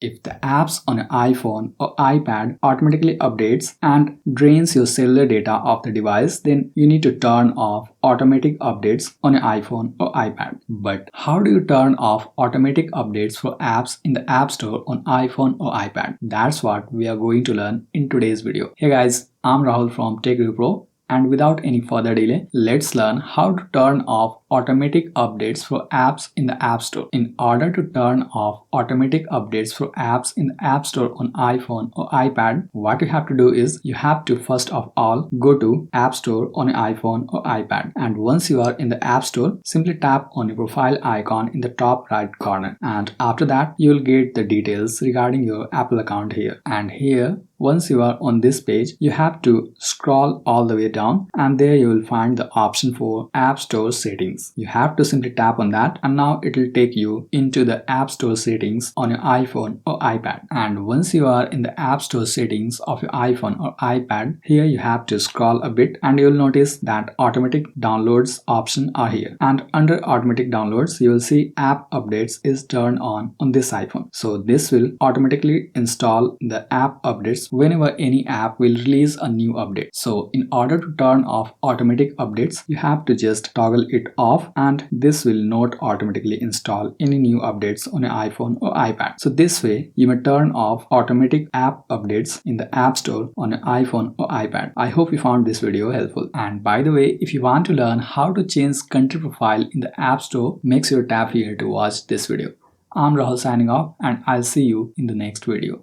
If the apps on your iPhone or iPad automatically updates and drains your cellular data of the device, then you need to turn off automatic updates on your iPhone or iPad. But how do you turn off automatic updates for apps in the App Store on iPhone or iPad? That's what we are going to learn in today's video. Hey guys, I'm Rahul from Tech Review Pro. And without any further delay, let's learn how to turn off automatic updates for apps in the App Store. In order to turn off automatic updates for apps in the App Store on iPhone or iPad, what you have to do is you have to first of all go to App Store on your iPhone or iPad. And once you are in the App Store, simply tap on your profile icon in the top right corner. And after that, you will get the details regarding your Apple account here. And here, once you are on this page, you have to scroll all the way down and there you will find the option for App Store settings. You have to simply tap on that and now it will take you into the App Store settings on your iPhone or iPad. And once you are in the App Store settings of your iPhone or iPad, here you have to scroll a bit and you will notice that automatic downloads option are here. And under automatic downloads, you will see app updates is turned on this iPhone. So this will automatically install the app updates whenever any app will release a new update. So in order to turn off automatic updates, you have to just toggle it off and this will not automatically install any new updates on your iPhone or iPad. So this way you may turn off automatic app updates in the App Store on your iPhone or iPad. I hope you found this video helpful. And by the way, if you want to learn how to change country profile in the App Store, make sure you tap here to watch this video. I'm Rahul signing off and I'll see you in the next video.